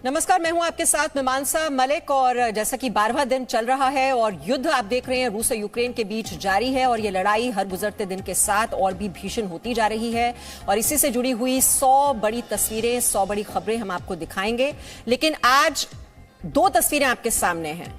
नमस्कार, मैं हूं आपके साथ मीमांसा मलिक। और जैसा कि 12वां दिन चल रहा है और युद्ध आप देख रहे हैं रूस और यूक्रेन के बीच जारी है और ये लड़ाई हर गुजरते दिन के साथ और भी भीषण होती जा रही है। और इसी से जुड़ी हुई 100 बड़ी तस्वीरें, 100 बड़ी खबरें हम आपको दिखाएंगे। लेकिन आज 2 तस्वीरें आपके सामने हैं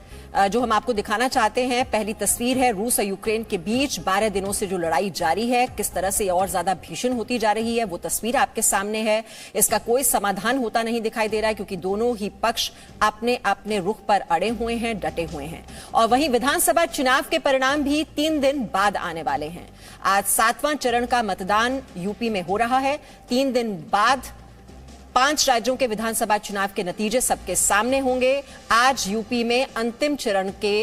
जो हम आपको दिखाना चाहते हैं। पहली तस्वीर है रूस और यूक्रेन के बीच 12 दिनों से जो लड़ाई जारी है, किस तरह से और ज्यादा भीषण होती जा रही है, वो तस्वीर आपके सामने है। इसका कोई समाधान होता नहीं दिखाई दे रहा है क्योंकि दोनों ही पक्ष अपने अपने रुख पर अड़े हुए हैं, डटे हुए हैं। और वहीं विधानसभा चुनाव के परिणाम भी 3 दिन बाद आने वाले हैं। आज 7वां चरण का मतदान यूपी में हो रहा है। 3 दिन बाद 5 राज्यों के विधानसभा चुनाव के नतीजे सबके सामने होंगे। आज यूपी में अंतिम चरण के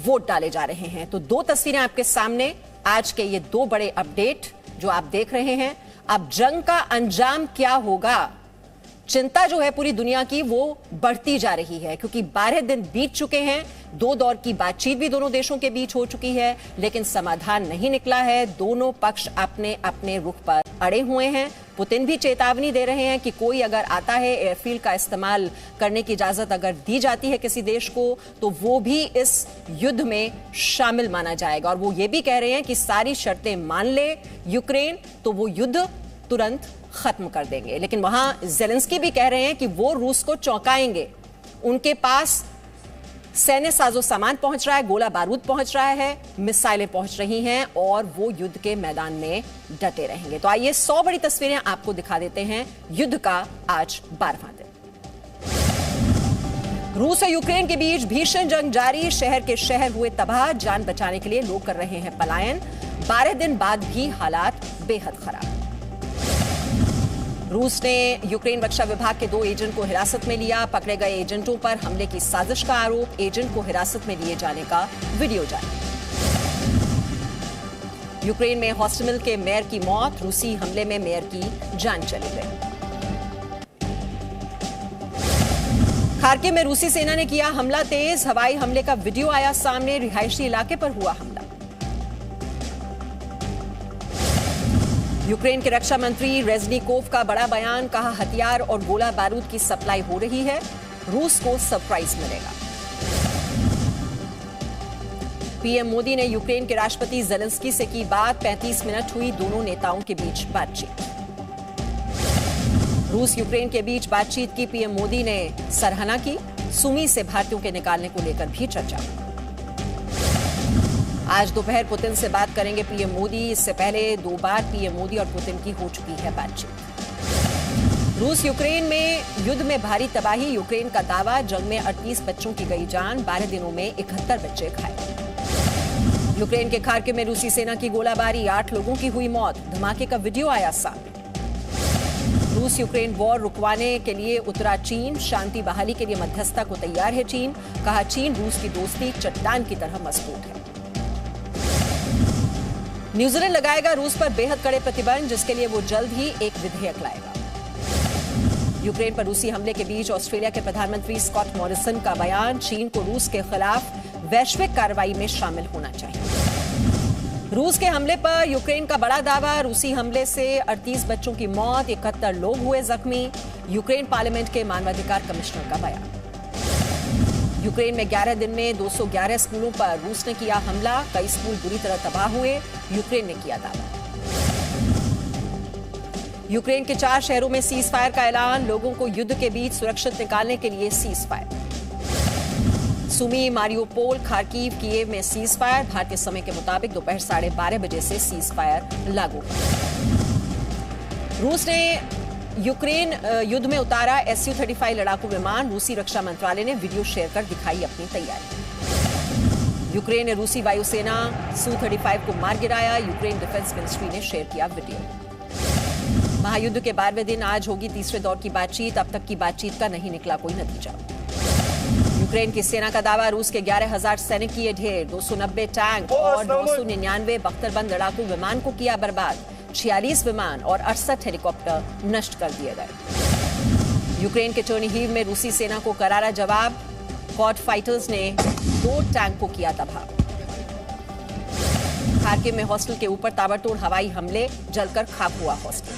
वोट डाले जा रहे हैं। तो 2 तस्वीरें आपके सामने, आज के ये 2 बड़े अपडेट जो आप देख रहे हैं। अब जंग का अंजाम क्या होगा, चिंता जो है पूरी दुनिया की वो बढ़ती जा रही है क्योंकि 12 दिन बीत चुके हैं। 2 दौर की बातचीत भी दोनों देशों के बीच हो चुकी है, लेकिन समाधान नहीं निकला है। दोनों पक्ष अपने अपने रुख पर अड़े हुए हैं। पुतिन भी चेतावनी दे रहे हैं कि कोई अगर आता है, एयरफील्ड का इस्तेमाल करने की इजाजत अगर दी जाती है किसी देश को, तो वो भी इस युद्ध में शामिल माना जाएगा। और वो ये भी कह रहे हैं कि सारी शर्तें मान ले यूक्रेन तो वो युद्ध तुरंत खत्म कर देंगे। लेकिन वहां ज़ेलेंस्की भी कह रहे हैं कि वो रूस को चौंकाएंगे। उनके पास सैन्य साजो सामान पहुंच रहा है, गोला बारूद पहुंच रहा है, मिसाइलें पहुंच रही हैं और वो युद्ध के मैदान में डटे रहेंगे। तो आइए 100 बड़ी तस्वीरें आपको दिखा देते हैं युद्ध का आज 12वां दिन। रूस और यूक्रेन के बीच भीषण जंग जारी, शहर के शहर हुए तबाह। जान बचाने के लिए लोग कर रहे हैं पलायन। 12 दिन बाद भी हालात बेहद खराब। रूस ने यूक्रेन रक्षा विभाग के 2 एजेंट को हिरासत में लिया। पकड़े गए एजेंटों पर हमले की साजिश का आरोप, एजेंट को हिरासत में लिए जाने का वीडियो जारी। यूक्रेन में हॉस्टल के मेयर की मौत, रूसी हमले में मेयर की जान चली गई। खार्किव में रूसी सेना ने किया हमला तेज, हवाई हमले का वीडियो आया सामने, रिहायशी इलाके पर हुआ हमला। यूक्रेन के रक्षा मंत्री रेजनिकोव का बड़ा बयान, कहा हथियार और गोला बारूद की सप्लाई हो रही है, रूस को सरप्राइज मिलेगा। पीएम मोदी ने यूक्रेन के राष्ट्रपति ज़ेलेंस्की से की बात, 35 मिनट हुई दोनों नेताओं के बीच बातचीत। रूस यूक्रेन के बीच बातचीत की पीएम मोदी ने सराहना की। सुमी से भारतीयों के निकालने को लेकर भी चर्चा। आज दोपहर पुतिन से बात करेंगे पीएम मोदी। इससे पहले 2 बार पीएम मोदी और पुतिन की हो चुकी है बातचीत। रूस यूक्रेन में युद्ध में भारी तबाही, यूक्रेन का दावा, जंग में 38 बच्चों की गई जान, 12 दिनों में 71 बच्चे घायल। यूक्रेन के खार्किव में रूसी सेना की गोलाबारी, 8 लोगों की हुई मौत, धमाके का वीडियो आया सामने। रूस यूक्रेन वॉर रुकवाने के लिए उतरा चीन, शांति बहाली के लिए मध्यस्थता को तैयार है चीन, कहा चीन रूस की दोस्ती चट्टान की तरह मजबूत है। न्यूजीलैंड लगाएगा रूस पर बेहद कड़े प्रतिबंध, जिसके लिए वो जल्द ही एक विधेयक लाएगा। यूक्रेन पर रूसी हमले के बीच ऑस्ट्रेलिया के प्रधानमंत्री स्कॉट मॉरिसन का बयान, चीन को रूस के खिलाफ वैश्विक कार्रवाई में शामिल होना चाहिए। रूस के हमले पर यूक्रेन का बड़ा दावा, रूसी हमले से 38 बच्चों की मौत, 71 लोग हुए जख्मी। यूक्रेन पार्लियामेंट के मानवाधिकार कमिश्नर का बयान। यूक्रेन में 11 दिन में 211 स्कूलों पर रूस ने किया हमला, कई स्कूल बुरी तरह तबाह हुए, यूक्रेन ने किया दावा। यूक्रेन के 4 शहरों में सीज फायर का ऐलान, लोगों को युद्ध के बीच सुरक्षित निकालने के लिए ceasefire. Sumy, Mariupol, Kharkiv, Kyiv में सीज फायर, भारतीय समय के मुताबिक दोपहर 12:30 बजे से सीज फायर लागू। रूस ने यूक्रेन युद्ध में उतारा Su-35 लड़ाकू विमान, रूसी रक्षा मंत्रालय ने वीडियो शेयर कर दिखाई अपनी तैयारी। यूक्रेन ने रूसी वायुसेना Su-35 को मार गिराया, यूक्रेन डिफेंस मिनिस्ट्री ने शेयर किया वीडियो। महायुद्ध के 12वें दिन आज होगी तीसरे दौर की बातचीत, अब तक की बातचीत का नहीं निकला कोई नतीजा। यूक्रेन की सेना का दावा, रूस के 11,000 सैनिक किए ढेर, 290 टैंक और 999 बख्तरबंद लड़ाकू विमान को किया बर्बाद, 46 विमान और 68 हेलीकॉप्टर नष्ट कर दिए गए। यूक्रेन के चर्निहिव में रूसी सेना को करारा जवाब, क्वाड फाइटर्स ने 2 टैंक को किया तबाह। खार्किव में हॉस्टल के ऊपर ताबड़तोड़ हवाई हमले, जलकर खाक हुआ हॉस्टल।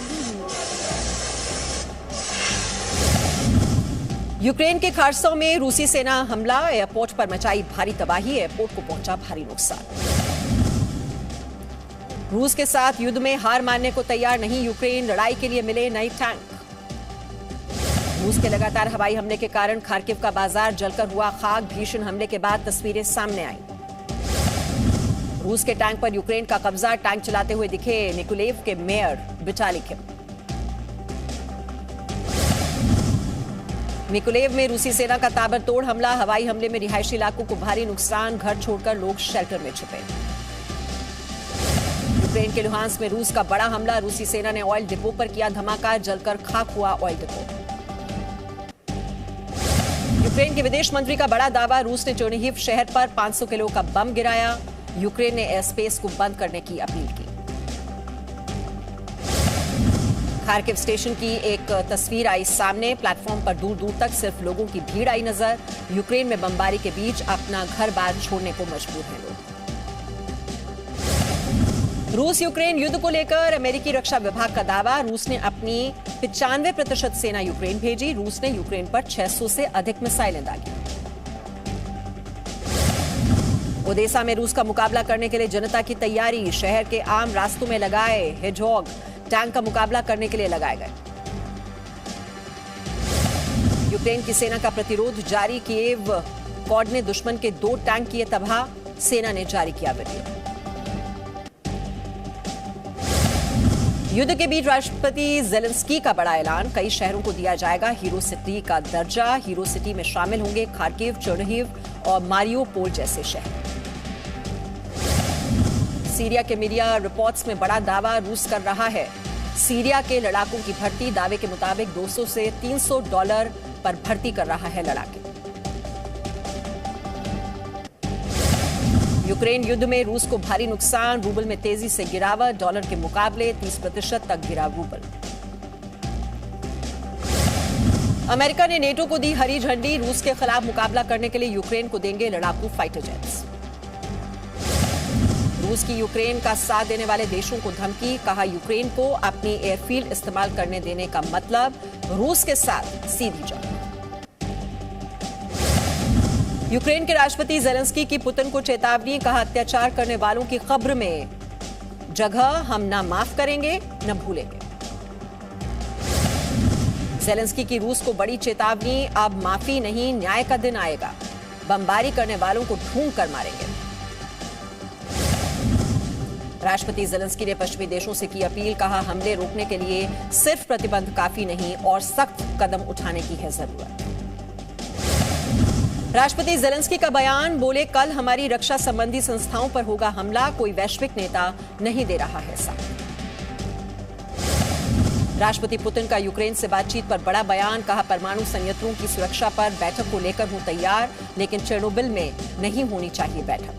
यूक्रेन के खार्सों में रूसी सेना हमला, एयरपोर्ट पर मचाई भारी तबाही, एयरपोर्ट को पहुंचा भारी नुकसान। रूस के साथ युद्ध में हार मानने को तैयार नहीं यूक्रेन, लड़ाई के लिए मिले नए टैंक। रूस के लगातार हवाई हमले के कारण खार्किव का बाजार जलकर हुआ खाक, भीषण हमले के बाद तस्वीरें सामने आई। रूस के टैंक पर यूक्रेन का कब्जा, टैंक चलाते हुए दिखे निकोलेव के मेयर विटाली किम। निकोलेव में रूसी सेना का ताबड़तोड़ हमला, हवाई हमले में रिहायशी इलाकों को भारी नुकसान, घर छोड़कर लोग शेल्टर में छुपे। यूक्रेन के लुहांस्क में रूस का बड़ा हमला, रूसी सेना ने ऑयल डिपो पर किया धमाका, जलकर खाक हुआ ऑयल डिपो। यूक्रेन के विदेश मंत्री का बड़ा दावा, रूस ने चेर्निहिव शहर पर 500 किलो का बम गिराया, यूक्रेन ने एयर स्पेस को बंद करने की अपील की। खार्किव स्टेशन की एक तस्वीर आई सामने, प्लेटफॉर्म पर दूर दूर तक सिर्फ लोगों की भीड़ आई नजर। यूक्रेन में बमबारी के बीच अपना घर बार छोड़ने को मजबूर हैं लोग। रूस यूक्रेन युद्ध को लेकर अमेरिकी रक्षा विभाग का दावा, रूस ने अपनी 95% सेना यूक्रेन भेजी, रूस ने यूक्रेन पर 600 से अधिक मिसाइलें दागी। ओडेसा में रूस का मुकाबला करने के लिए जनता की तैयारी, शहर के आम रास्तों में लगाए हेडहॉग, टैंक का मुकाबला करने के लिए लगाए गए। यूक्रेन की सेना का प्रतिरोध जारी, कीव कॉर्ड ने दुश्मन के 2 टैंक किए तबाह, सेना ने जारी किया वीडियो। युद्ध के बीच राष्ट्रपति जेलेंस्की का बड़ा ऐलान, कई शहरों को दिया जाएगा हीरो सिटी का दर्जा, हीरो सिटी में शामिल होंगे खार्किव, चेर्निहिव और मारियोपोल जैसे शहर। सीरिया के मीडिया रिपोर्ट्स में बड़ा दावा रूस कर रहा है, सीरिया के लड़ाकों की भर्ती, दावे के मुताबिक $200 से $300 पर भर्ती कर रहा है लड़ाके। यूक्रेन युद्ध में रूस को भारी नुकसान, रूबल में तेजी से गिरावट, डॉलर के मुकाबले 30% तक गिरा रूबल। अमेरिका ने नेटो को दी हरी झंडी, रूस के खिलाफ मुकाबला करने के लिए यूक्रेन को देंगे लड़ाकू फाइटर जेट्स। रूस की यूक्रेन का साथ देने वाले देशों को धमकी, कहा यूक्रेन को अपनी एयरफील्ड इस्तेमाल करने देने का मतलब रूस के साथ सीधी जंग। यूक्रेन के राष्ट्रपति जेलेंस्की की पुतिन को चेतावनी, कहा अत्याचार करने वालों की खबर में जगह हम न माफ करेंगे न भूलेंगे। जेलेंस्की की रूस को बड़ी चेतावनी, अब माफी नहीं न्याय का दिन आएगा, बमबारी करने वालों को ढूंढ कर मारेंगे। राष्ट्रपति जेलेंस्की ने पश्चिमी देशों से की अपील, कहा हमले रोकने के लिए सिर्फ प्रतिबंध काफी नहीं और सख्त कदम उठाने की है जरूरत। राष्ट्रपति जेलेंस्की का बयान, बोले कल हमारी रक्षा संबंधी संस्थाओं पर होगा हमला, कोई वैश्विक नेता नहीं दे रहा है साथ। राष्ट्रपति पुतिन का यूक्रेन से बातचीत पर बड़ा बयान, कहा परमाणु संयंत्रों की सुरक्षा पर बैठक को लेकर हूं तैयार, लेकिन चेर्नोबिल में नहीं होनी चाहिए बैठक।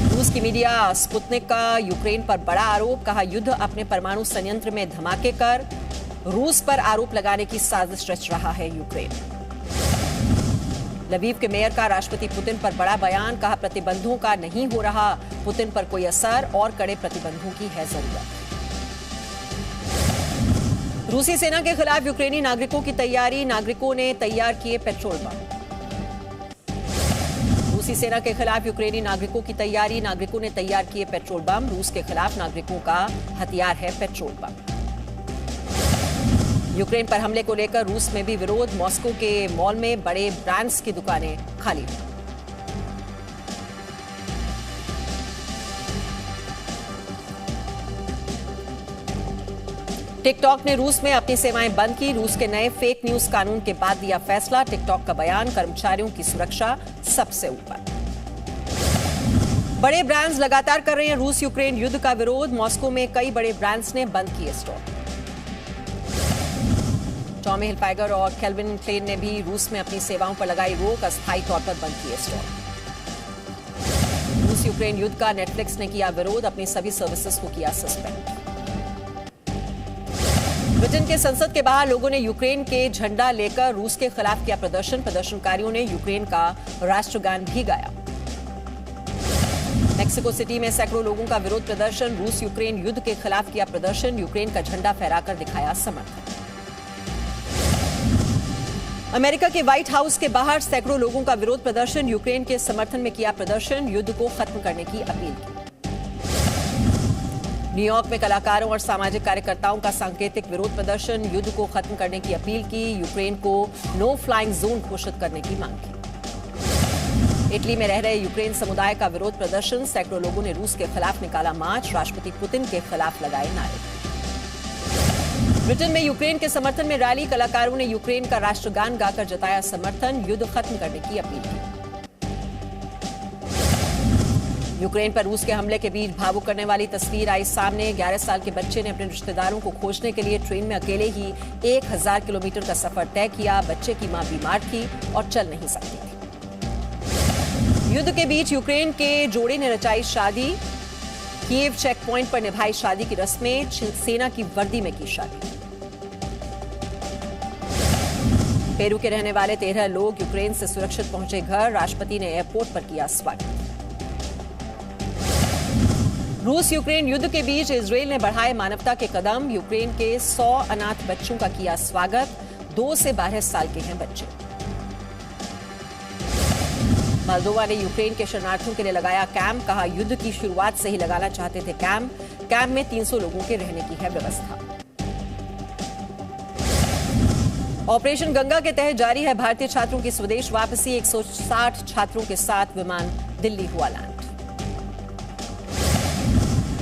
रूस की मीडिया स्पुतनिक का यूक्रेन पर बड़ा आरोप, कहा युद्ध अपने परमाणु संयंत्र में धमाके कर रूस पर आरोप लगाने की साजिश रच रहा है यूक्रेन। लवीव के मेयर का राष्ट्रपति पुतिन पर बड़ा बयान, कहा प्रतिबंधों का नहीं हो रहा पुतिन पर कोई असर और कड़े प्रतिबंधों की है जरूरत। रूसी सेना के खिलाफ यूक्रेनी नागरिकों की तैयारी, नागरिकों ने तैयार किए पेट्रोल बम। रूसी सेना के खिलाफ यूक्रेनी नागरिकों की तैयारी, नागरिकों ने तैयार किए पेट्रोल बम, रूस के खिलाफ नागरिकों का हथियार है पेट्रोल बम। यूक्रेन पर हमले को लेकर रूस में भी विरोध, मॉस्को के मॉल में बड़े ब्रांड्स की दुकानें खाली। टिकटॉक ने रूस में अपनी सेवाएं बंद की, रूस के नए फेक न्यूज कानून के बाद दिया फैसला, टिकटॉक का बयान, कर्मचारियों की सुरक्षा सबसे ऊपर। बड़े ब्रांड्स लगातार कर रहे हैं रूस यूक्रेन युद्ध का विरोध, मॉस्को में कई बड़े ब्रांड्स ने बंद किए स्टोर। टॉमी हिलफाइगर और केल्विन क्लेन ने भी रूस में अपनी सेवाओं पर लगाई रोक, अस्थायी तौर पर बंद किए स्टोर। रूस यूक्रेन युद्ध का नेटफ्लिक्स ने किया विरोध, अपनी सभी सर्विसेज को किया सस्पेंड। ब्रिटेन के संसद के बाहर लोगों ने यूक्रेन के झंडा लेकर रूस के खिलाफ किया प्रदर्शन, प्रदर्शनकारियों ने यूक्रेन का राष्ट्रगान भी गाया। मेक्सिको सिटी में सैकड़ों लोगों का विरोध प्रदर्शन, रूस यूक्रेन युद्ध के खिलाफ किया प्रदर्शन, यूक्रेन का झंडा फहराकर दिखाया समर्थन। अमेरिका के व्हाइट हाउस के बाहर सैकड़ों लोगों का विरोध प्रदर्शन, यूक्रेन के समर्थन में किया प्रदर्शन, युद्ध को खत्म करने की अपील की। न्यूयॉर्क में कलाकारों और सामाजिक कार्यकर्ताओं का सांकेतिक विरोध प्रदर्शन, युद्ध को खत्म करने की अपील की, यूक्रेन को नो फ्लाइंग जोन घोषित करने की मांग की। इटली में रह रहे यूक्रेन समुदाय का विरोध प्रदर्शन, सैकड़ों लोगों ने रूस के खिलाफ निकाला मार्च, राष्ट्रपति पुतिन के खिलाफ लगाए नारे। ब्रिटेन में यूक्रेन के समर्थन में रैली, कलाकारों ने यूक्रेन का राष्ट्रगान गाकर जताया समर्थन, युद्ध खत्म करने की अपील की। यूक्रेन पर रूस के हमले के बीच भावुक करने वाली तस्वीर आई सामने, 11 साल के बच्चे ने अपने रिश्तेदारों को खोजने के लिए ट्रेन में अकेले ही 1000 किलोमीटर का सफर तय किया। बच्चे की मां बीमार थी और चल नहीं सकती थी। युद्ध के बीच यूक्रेन के जोड़े ने रचाई शादी, कीव चेक पॉइंट पर निभाई शादी की रस्में, सेना की वर्दी में की शादी। पेरू के रहने वाले 13 लोग यूक्रेन से सुरक्षित पहुंचे घर, राष्ट्रपति ने एयरपोर्ट पर किया स्वागत। रूस यूक्रेन युद्ध के बीच इजरायल ने बढ़ाए मानवता के कदम, यूक्रेन के 100 अनाथ बच्चों का किया स्वागत, 2 से 12 साल के हैं बच्चे। मोल्दोवा ने यूक्रेन के शरणार्थियों के लिए लगाया कैंप, कहा युद्ध की शुरुआत से ही लगाना चाहते थे कैंप में 300 लोगों के रहने की है व्यवस्था। ऑपरेशन गंगा के तहत जारी है भारतीय छात्रों की स्वदेश वापसी, 160 छात्रों के साथ विमान दिल्ली हुआ लैंड।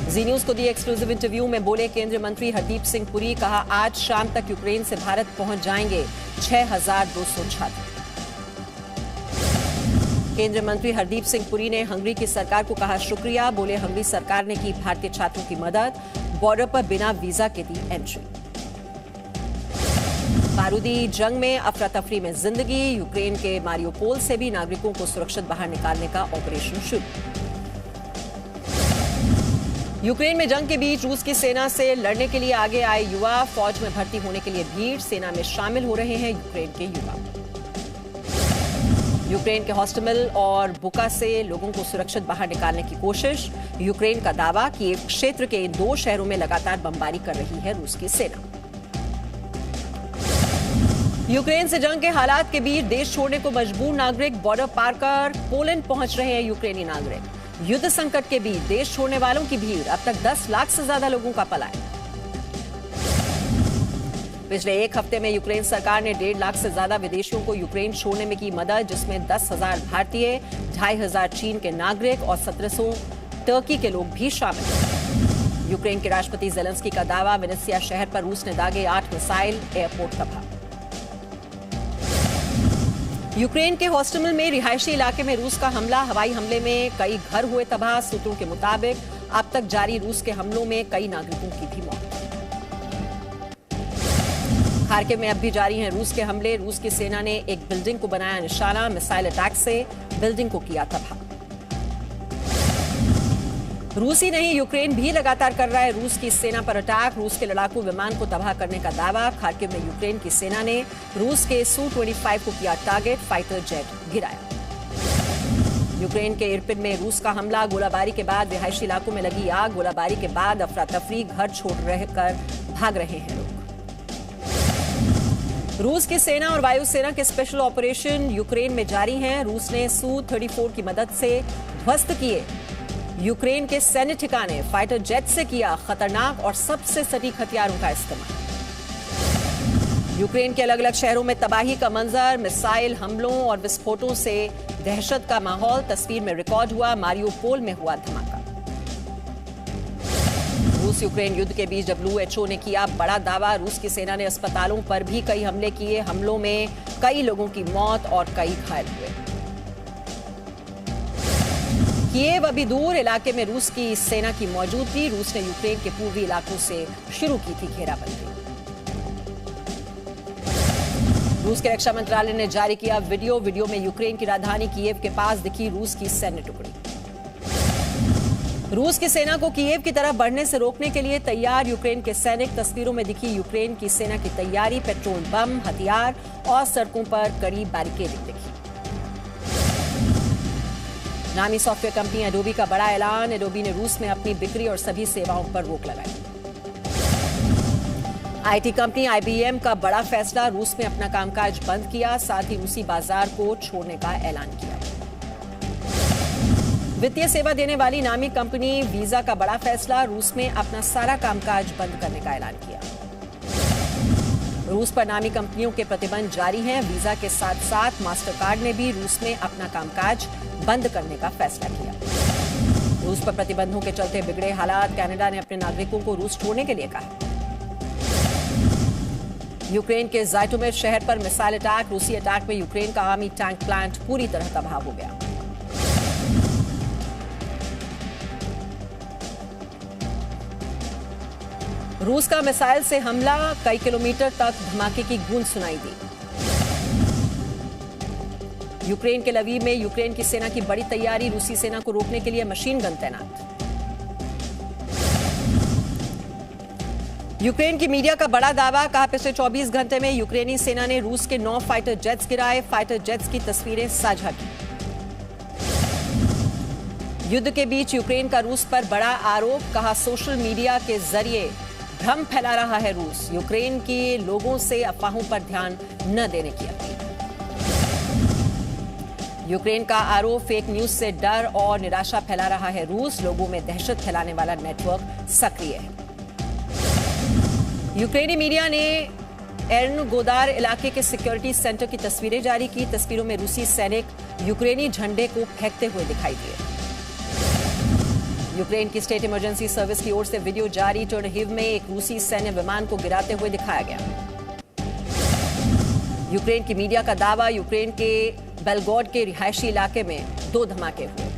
जी न्यूज को दिए एक्सक्लूसिव इंटरव्यू में बोले केंद्रीय मंत्री हरदीप सिंह पुरी, कहा आज शाम तक यूक्रेन से भारत पहुंच जाएंगे 6200 छात्र। केंद्रीय मंत्री हरदीप सिंह पुरी ने हंगरी की सरकार को कहा शुक्रिया, बोले हंगरी सरकार ने की भारतीय छात्रों की मदद, बॉर्डर पर बिना वीजा के दी एंट्री। बारूदी जंग में अफरा तफरी में जिंदगी, यूक्रेन के मारियोपोल से भी नागरिकों को सुरक्षित बाहर निकालने का ऑपरेशन शुरू। यूक्रेन में जंग के बीच रूस की सेना से लड़ने के लिए आगे आए युवा, फौज में भर्ती होने के लिए भीड़, सेना में शामिल हो रहे हैं यूक्रेन के युवा। यूक्रेन के हॉस्टमिल और बुका से लोगों को सुरक्षित बाहर निकालने की कोशिश, यूक्रेन का दावा कि कीव क्षेत्र के इन 2 शहरों में लगातार बमबारी कर रही है रूस की सेना। यूक्रेन से जंग के हालात के बीच देश छोड़ने को मजबूर नागरिक, बॉर्डर पार कर पोलैंड पहुंच रहे हैं यूक्रेनी नागरिक। युद्ध संकट के बीच देश छोड़ने वालों की भीड़, अब तक 10 लाख से ज्यादा लोगों का पलायन। पिछले 1 हफ्ते में यूक्रेन सरकार ने 1.5 लाख से ज्यादा विदेशियों को यूक्रेन छोड़ने में की मदद, जिसमें 10,000 भारतीय, 2,500 चीन के नागरिक और 1700 टर्की के लोग भी शामिल हैं। यूक्रेन के राष्ट्रपति जेलेंस्की का दावा, विनित्सिया शहर पर रूस ने दागे 8 मिसाइल, एयरपोर्ट तबाह। यूक्रेन के हॉस्टमिल में रिहायशी इलाके में रूस का हमला, हवाई हमले में कई घर हुए तबाह, सूत्रों के मुताबिक अब तक जारी रूस के हमलों में कई नागरिकों की भी मौत। खार्किव में अब भी जारी हैं रूस के हमले, रूस की सेना ने एक बिल्डिंग को बनाया निशाना, मिसाइल अटैक से बिल्डिंग को किया तबाह। रूस ही नहीं, यूक्रेन भी लगातार कर रहा है रूस की सेना पर अटैक, रूस के लड़ाकू विमान को तबाह करने का दावा। खार्किव में यूक्रेन की सेना ने रूस के Su-25 को किया टारगेट, फाइटर जेट गिराया। यूक्रेन के इरपिन में रूस का हमला, गोलाबारी के बाद रिहायशी इलाकों में लगी आग, गोलाबारी के बाद अफरा तफरी, घर छोड़ रहकर भाग रहे हैं लोग। रूस की सेना और वायुसेना के स्पेशल ऑपरेशन यूक्रेन में जारी हैं। रूस ने Su-34 की मदद से ध्वस्त किए यूक्रेन के सैन्य ठिकाने, फाइटर जेट से किया खतरनाक और सबसे सटीक हथियारों का इस्तेमाल। यूक्रेन के अलग अलग शहरों में तबाही का मंजर, मिसाइल हमलों और विस्फोटों से दहशत का माहौल तस्वीर में रिकॉर्ड हुआ, मारियोपोल में हुआ धमाका। रूस यूक्रेन युद्ध के बीच WHO ने किया बड़ा दावा, रूस की सेना ने अस्पतालों पर भी कई हमले किए, हमलों में कई लोगों की मौत और कई घायल हुए। कीव अभी दूर इलाके में रूस की सेना की मौजूदगी, रूस ने यूक्रेन के पूर्वी इलाकों से शुरू की थी घेराबंदी। रूस के रक्षा मंत्रालय ने जारी किया वीडियो में यूक्रेन की राजधानी कीव के पास दिखी रूस की सैन्य टुकड़ी। रूस की सेना को कीव की तरफ बढ़ने से रोकने के लिए तैयार यूक्रेन के सैनिक, तस्वीरों में दिखी यूक्रेन की सेना की तैयारी, पेट्रोल बम, हथियार और सड़कों पर कड़ी बैरिकेडिंग दिखी। नामी सॉफ्टवेयर कंपनी एडोबी का बड़ा ऐलान, एडोबी ने रूस में अपनी बिक्री और सभी सेवाओं पर रोक लगाई। आईटी कंपनी आईबीएम का बड़ा फैसला, रूस में अपना कामकाज बंद किया, साथ ही रूसी बाजार को छोड़ने का ऐलान किया। वित्तीय सेवा देने वाली नामी कंपनी वीजा का बड़ा फैसला, रूस में अपना सारा कामकाज बंद करने का ऐलान किया। रूस पर नामी कंपनियों के प्रतिबंध जारी हैं। वीजा के साथ साथ मास्टरकार्ड ने भी रूस में अपना कामकाज बंद करने का फैसला किया। रूस पर प्रतिबंधों के चलते बिगड़े हालात, कनाडा ने अपने नागरिकों को रूस छोड़ने के लिए कहा। यूक्रेन के ज़ाइटोमिर शहर पर मिसाइल अटैक, रूसी अटैक में यूक्रेन का आर्मी टैंक प्लांट पूरी तरह तबाह हो गया। रूस का मिसाइल से हमला, कई किलोमीटर तक धमाके की गूंज सुनाई दी। यूक्रेन के लवीव में यूक्रेन की सेना की बड़ी तैयारी, रूसी सेना को रोकने के लिए मशीन गन तैनात। यूक्रेन की मीडिया का बड़ा दावा, कहा पिछले 24 घंटे में यूक्रेनी सेना ने रूस के 9 फाइटर जेट्स गिराए, फाइटर जेट्स की तस्वीरें साझा की। युद्ध के बीच यूक्रेन का रूस पर बड़ा आरोप, कहा सोशल मीडिया के जरिए भ्रम फैला रहा है रूस, यूक्रेन के लोगों से अफवाहों पर ध्यान न देने की अपील। यूक्रेन का आरोप, फेक न्यूज से डर और निराशा फैला रहा है रूस, लोगों में दहशत फैलाने वाला नेटवर्क सक्रिय है। यूक्रेनी मीडिया ने एर्नगोदार इलाके के सिक्योरिटी सेंटर की तस्वीरें जारी की। तस्वीरों में रूसी सैनिक यूक्रेनी झंडे को फेंकते हुए दिखाई दिए। यूक्रेन की स्टेट इमरजेंसी सर्विस की ओर से वीडियो जारी, टर्नहिव में एक रूसी सैन्य विमान को गिराते हुए दिखाया गया। यूक्रेन की मीडिया का दावा, यूक्रेन के बेलगोड के रिहायशी इलाके में 2 धमाके हुए।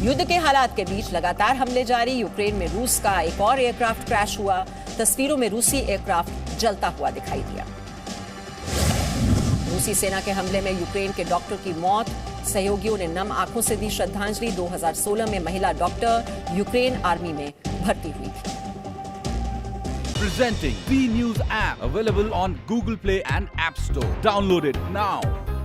युद्ध के हालात के बीच लगातार हमले जारी, यूक्रेन में रूस का एक और एयरक्राफ्ट क्रैश हुआ। तस्वीरों में रूसी एयरक्राफ्ट जलता हुआ दिखाई दिया। रूसी सेना के हमले में यूक्रेन के डॉक्टर की मौत, सहयोगियों ने नम आंखों से दी श्रद्धांजलि। 2016 में महिला डॉक्टर यूक्रेन आर्मी में भर्ती हुई थी। Presenting V News app, available on Google Play and App Store. Download it now.